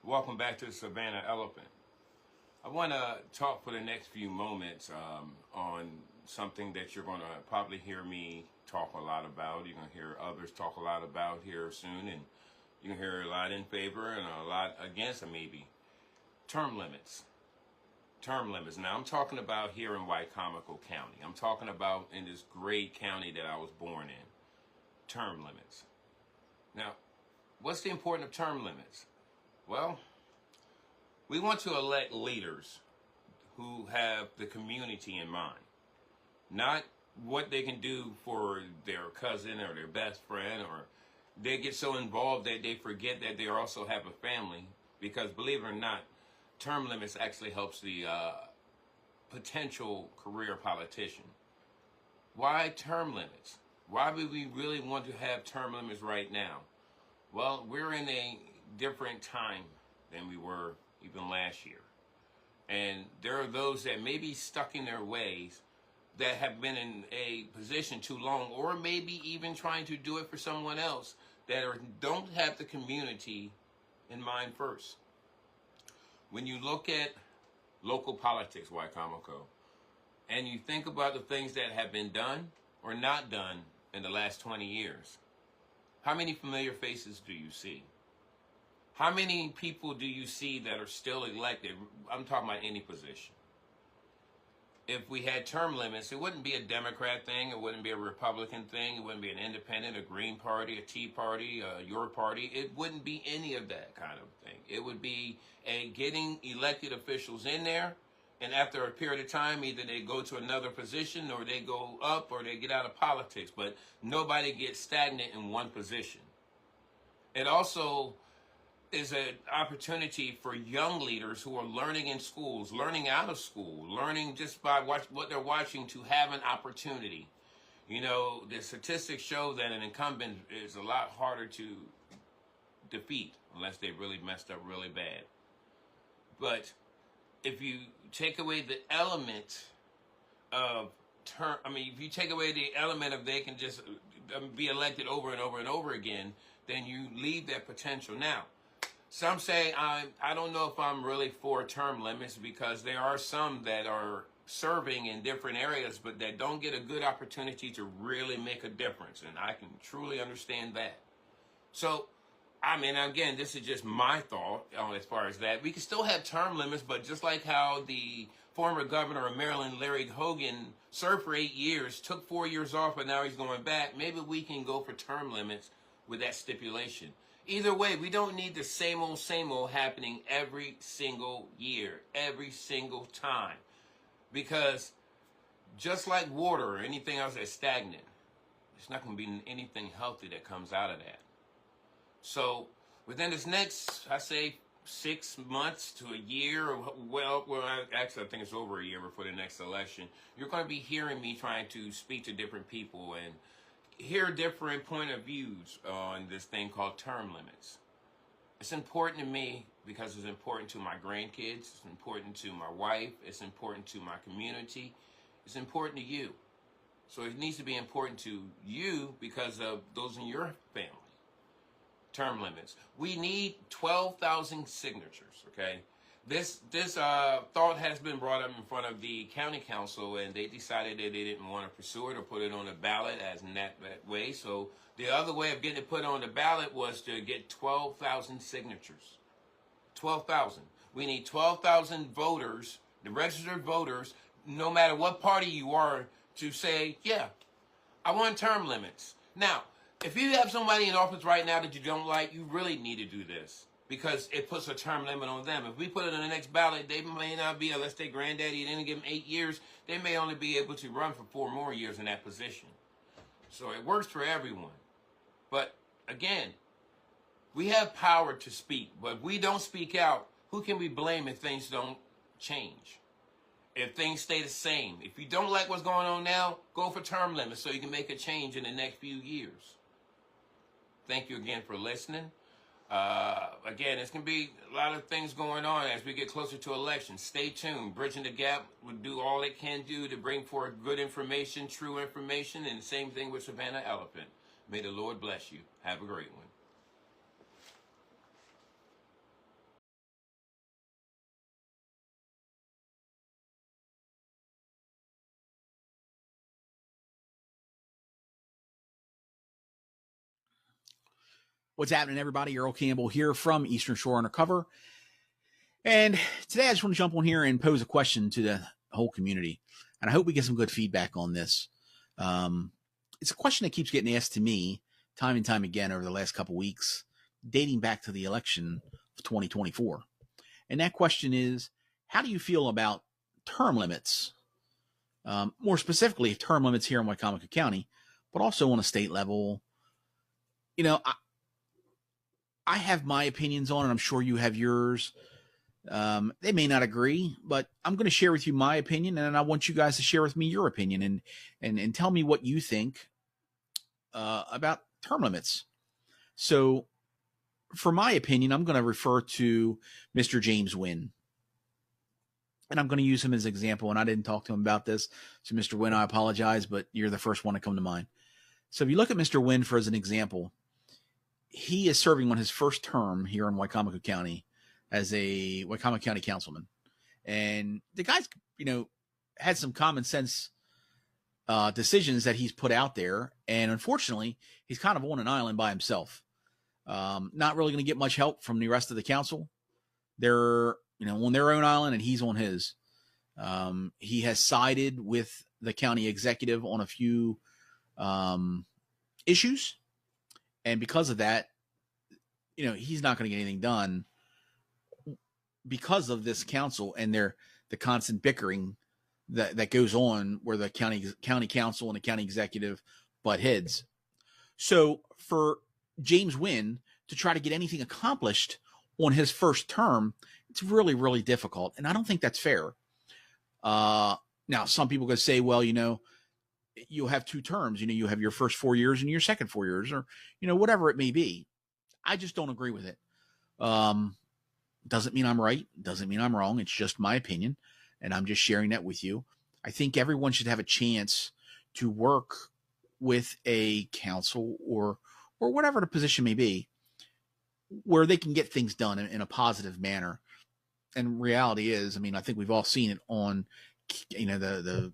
Welcome back to the Savannah Elephant. I want to talk for the next few moments on something that you're going to probably hear me talk a lot about. You're going to hear others talk a lot about here soon, and you can hear a lot in favor and a lot against, maybe. Term limits. Term limits. Now, I'm talking about here in Wycomico County. I'm talking about in this great county that I was born in. Term limits. Now, what's the importance of term limits? Well, we want to elect leaders who have the community in mind, not what they can do for their cousin or their best friend, or they get so involved that they forget that they also have a family, because believe it or not, term limits actually helps the potential career politician. Why term limits? Why would we really want to have term limits right now? Well, we're in a different time than we were even last year. And there are those that may be stuck in their ways that have been in a position too long, or maybe even trying to do it for someone else, that don't have the community in mind first. When you look at local politics, Wycomico, and you think about the things that have been done or not done in the last 20 years, how many familiar faces do you see? How many people do you see that are still elected? I'm talking about any position. If we had term limits, it wouldn't be a Democrat thing, it wouldn't be a Republican thing, it wouldn't be an independent, a Green Party, a Tea Party, your party. It wouldn't be any of that kind of thing. It would be getting elected officials in there, and after a period of time, either they go to another position, or they go up, or they get out of politics. But nobody gets stagnant in one position. It also is an opportunity for young leaders who are learning in schools, learning out of school, learning just by what they're watching, to have an opportunity. You know, the statistics show that an incumbent is a lot harder to defeat unless they really messed up really bad. But if you take away the element of if you take away the element of they can just be elected over and over and over again, then you leave that potential. Now, some say I don't know if I'm really for term limits, because there are some that are serving in different areas but that don't get a good opportunity to really make a difference, and I can truly understand that. So, again, this is just my thought as far as that. We can still have term limits, but just like how the former governor of Maryland, Larry Hogan, served for 8 years, took 4 years off, but now he's going back, maybe we can go for term limits with that stipulation. Either way, we don't need the same old happening every single year, every single time. Because just like water or anything else that's stagnant, there's not going to be anything healthy that comes out of that. So within this next, I say, 6 months to a year, actually I think it's over a year before the next election, you're going to be hearing me trying to speak to different people and hear different point of views on this thing called term limits. It's important to me because it's important to my grandkids, it's important to my wife, it's important to my community, it's important to you. So it needs to be important to you because of those in your family. Term limits. We need 12,000 signatures, okay? This thought has been brought up in front of the county council, and they decided that they didn't want to pursue it or put it on the ballot as in that way. So the other way of getting it put on the ballot was to get 12,000 signatures. 12,000. We need 12,000 voters, the registered voters, no matter what party you are, to say, yeah, I want term limits. Now, if you have somebody in office right now that you don't like, you really need to do this, because it puts a term limit on them. If we put it on the next ballot, they may not be, unless their granddaddy didn't give them 8 years, they may only be able to run for 4 more years in that position. So it works for everyone. But again, we have power to speak, but if we don't speak out, who can we blame if things don't change? If things stay the same? If you don't like what's going on now, go for term limits so you can make a change in the next few years. Thank you again for listening. Again, it's going to be a lot of things going on as we get closer to elections. Stay tuned. Bridging the Gap will do all it can do to bring forth good information, true information, and the same thing with Savannah Elephant. May the Lord bless you. Have a great one. What's happening, everybody? Earl Campbell here from Eastern Shore Undercover. And today I just want to jump on here and pose a question to the whole community. And I hope we get some good feedback on this. It's a question that keeps getting asked to me time and time again over the last couple of weeks, dating back to the election of 2024. And that question is, how do you feel about term limits? More specifically, term limits here in Wicomico County, but also on a state level. You know, I have my opinions on it. I'm sure you have yours. They may not agree, but I'm going to share with you my opinion, and I want you guys to share with me your opinion and tell me what you think about term limits. So for my opinion, I'm going to refer to Mr. James Wynn. And I'm going to use him as an example, and I didn't talk to him about this. So Mr. Wynn, I apologize, but you're the first one to come to mind. So if you look at Mr. Wynn for as an example, he is serving on his first term here in Wicomico County as a Wicomico County councilman. And the guy's, had some common sense decisions that he's put out there. And unfortunately, he's kind of on an island by himself. Not really going to get much help from the rest of the council. They're, on their own island, and he's on his. He has sided with the county executive on a few issues. And because of that, he's not going to get anything done because of this council and the constant bickering that goes on where the county council and the county executive butt heads. So for James Wynn to try to get anything accomplished on his first term, it's really, really difficult. And I don't think that's fair. Now, some people could say, well, you'll have two terms. You have your first 4 years and your second 4 years, or, whatever it may be. I just don't agree with it. Doesn't mean I'm right. Doesn't mean I'm wrong. It's just my opinion. And I'm just sharing that with you. I think everyone should have a chance to work with a council or whatever the position may be, where they can get things done in a positive manner. And reality is, I think we've all seen it on, the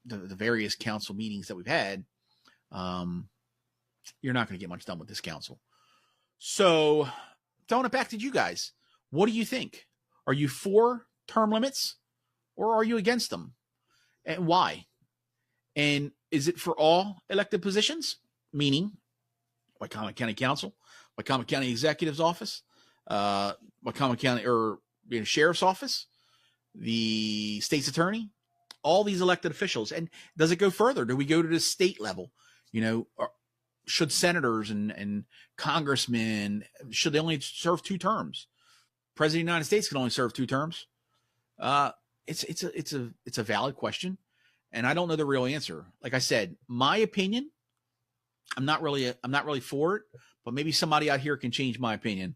various council meetings that we've had. You're not going to get much done with this council. So throwing it back to you guys, what do you think? Are you for term limits or are you against them? And why? And is it for all elected positions? Meaning Wicomico County Council, Wicomico County Executive's Office, Wicomico County or Sheriff's Office, the state's attorney, all these elected officials. And does it go further? Do we go to the state level? Should senators and congressmen, should they only serve 2 terms? President of the United States can only serve 2 terms. It's a valid question, and I don't know the real answer. Like I said, my opinion, I'm not really for it, but maybe somebody out here can change my opinion.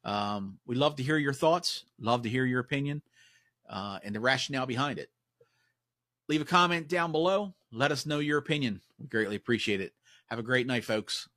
We'd love to hear your thoughts, love to hear your opinion, and the rationale behind it. Leave a comment down below. Let us know your opinion. We greatly appreciate it. Have a great night, folks.